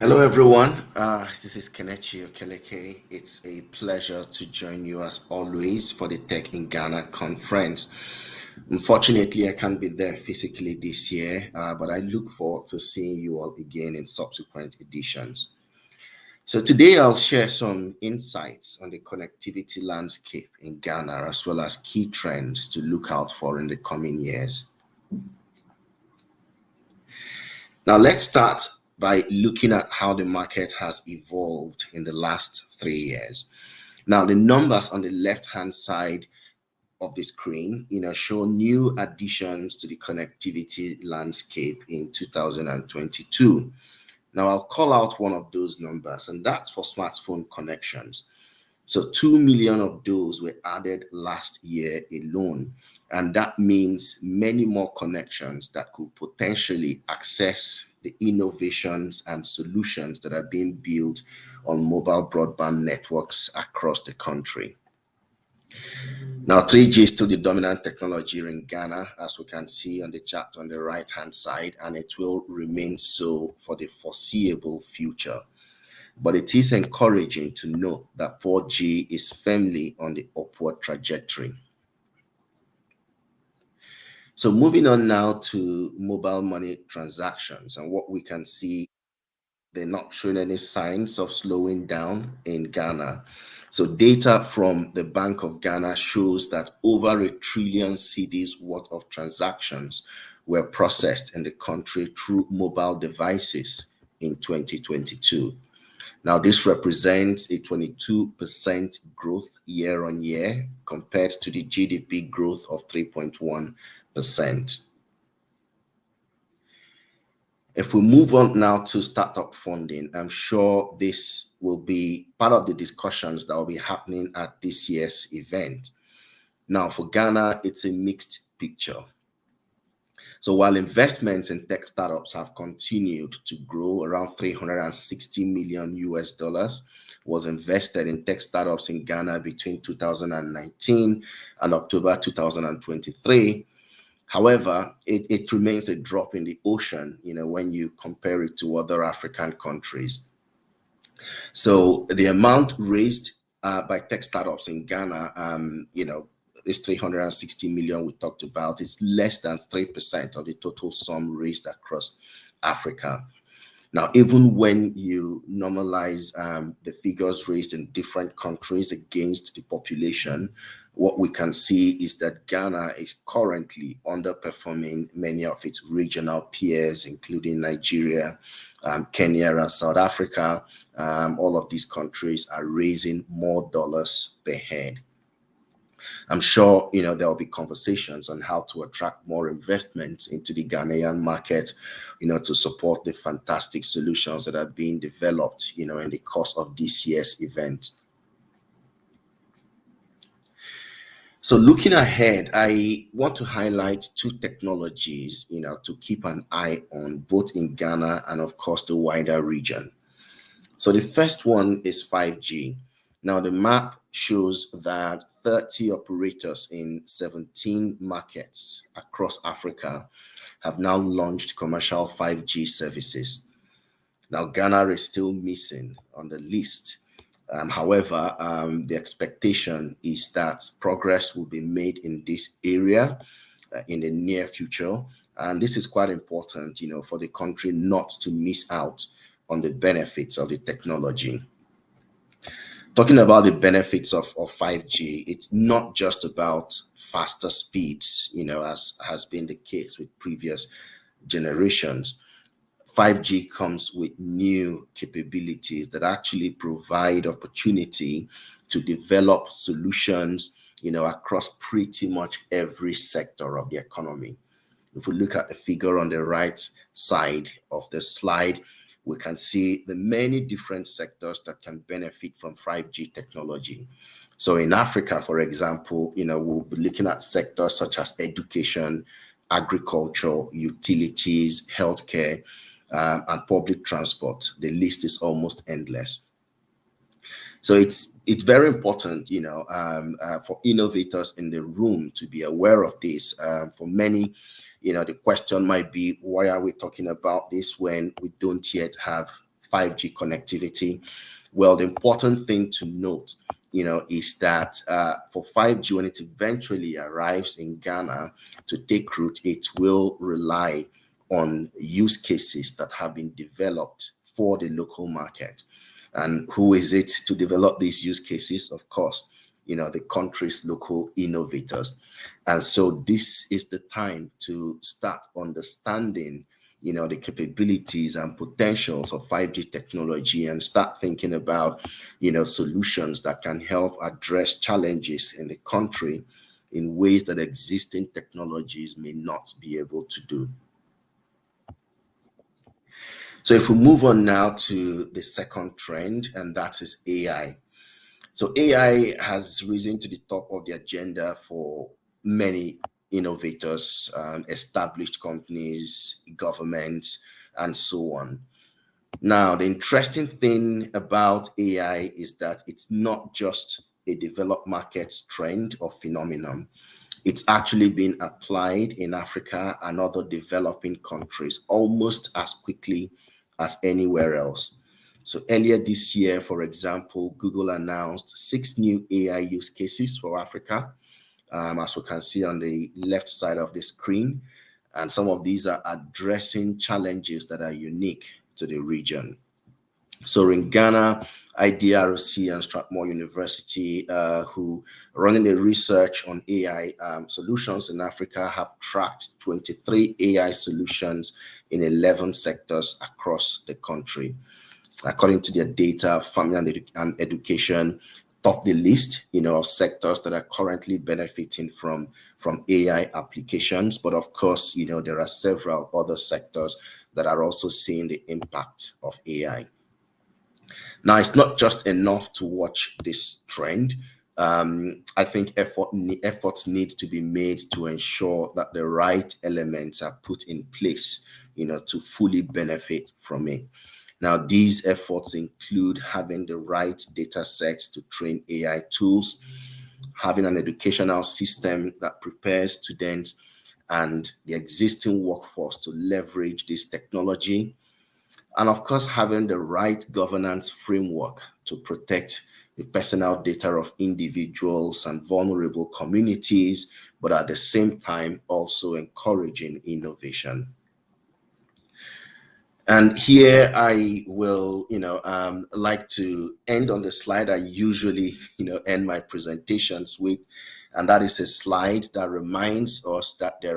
Hello, everyone. This is Kenechi Okeleke. It's a pleasure to join you as always for the Tech in Ghana conference. Unfortunately, I can't be there physically this year, but I look forward to seeing you all again in subsequent editions. So, today I'll share some insights on the connectivity landscape in Ghana as well as key trends to look out for in the coming years. Now, let's start by looking at how the market has evolved in the last 3 years. Now, the numbers on the left-hand side of the screen, show new additions to the connectivity landscape in 2022. Now, I'll call out one of those numbers, and that's for smartphone connections. So 2 million of those were added last year alone. And that means many more connections that could potentially access the innovations and solutions that are being built on mobile broadband networks across the country. Now, 3G is still the dominant technology in Ghana, as we can see on the chart on the right-hand side, and it will remain so for the foreseeable future. But it is encouraging to note that 4G is firmly on the upward trajectory. So moving on now to mobile money transactions, and what we can see, they're not showing any signs of slowing down in Ghana. So data from the Bank of Ghana shows that over 1 trillion cedis worth of transactions were processed in the country through mobile devices in 2022. Now, this represents a 22% growth year on year compared to the GDP growth of 3.1%. If we move on now to startup funding, I'm sure this will be part of the discussions that will be happening at this year's event. Now, for Ghana, it's a mixed picture. So while investments in tech startups have continued to grow, around 360 million US dollars was invested in tech startups in Ghana between 2019 and October 2023. However, it remains a drop in the ocean, when you compare it to other African countries. So the amount raised by tech startups in Ghana, this 360 million we talked about, is less than 3% of the total sum raised across Africa. Now, even when you normalize the figures raised in different countries against the population, what we can see is that Ghana is currently underperforming many of its regional peers, including Nigeria, Kenya, and South Africa. All of these countries are raising more dollars per head. I'm sure there will be conversations on how to attract more investments into the Ghanaian market, to support the fantastic solutions that are being developed, in the course of this year's event. So looking ahead, I want to highlight two technologies, to keep an eye on both in Ghana and of course the wider region. So the first one is 5G. Now the map shows that 30 operators in 17 markets across Africa have now launched commercial 5G services. Now Ghana is still missing on the list. However, the expectation is that progress will be made in this area in the near future. And this is quite important, for the country not to miss out on the benefits of the technology. Talking about the benefits of 5G, it's not just about faster speeds, as has been the case with previous generations. 5G comes with new capabilities that actually provide opportunity to develop solutions, across pretty much every sector of the economy. If we look at the figure on the right side of the slide, we can see the many different sectors that can benefit from 5G technology. So in Africa, for example, we'll be looking at sectors such as education, agriculture, utilities, healthcare, and public transport. The list is almost endless. So it's very important, for innovators in the room to be aware of this. For many, the question might be, why are we talking about this when we don't yet have 5G connectivity. Well, the important thing to note, is that for 5G, when it eventually arrives in Ghana to take root, it will rely on use cases that have been developed for the local market. And who is it to develop these use cases? Of course, the country's local innovators. And so this is the time to start understanding, the capabilities and potentials of 5G technology and start thinking about, solutions that can help address challenges in the country in ways that existing technologies may not be able to do. So if we move on now to the second trend, and that is AI. So AI has risen to the top of the agenda for many innovators, established companies, governments, and so on. Now, the interesting thing about AI is that it's not just a developed markets trend or phenomenon. It's actually been applied in Africa and other developing countries almost as quickly as anywhere else. So earlier this year, for example, Google announced 6 new AI use cases for Africa, as we can see on the left side of the screen. And some of these are addressing challenges that are unique to the region. So in Ghana, IDRC and Strathmore University, who running a research on AI solutions in Africa, have tracked 23 AI solutions in 11 sectors across the country. According to their data, family and education top the list, of sectors that are currently benefiting from AI applications. But of course, there are several other sectors that are also seeing the impact of AI. Now, it's not just enough to watch this trend. I think efforts need to be made to ensure that the right elements are put in place, to fully benefit from it. Now, these efforts include having the right data sets to train AI tools, having an educational system that prepares students and the existing workforce to leverage this technology, and of course, having the right governance framework to protect the personal data of individuals and vulnerable communities, but at the same time, also encouraging innovation. And here I will, like to end on the slide I usually, end my presentations with, and that is a slide that reminds us that there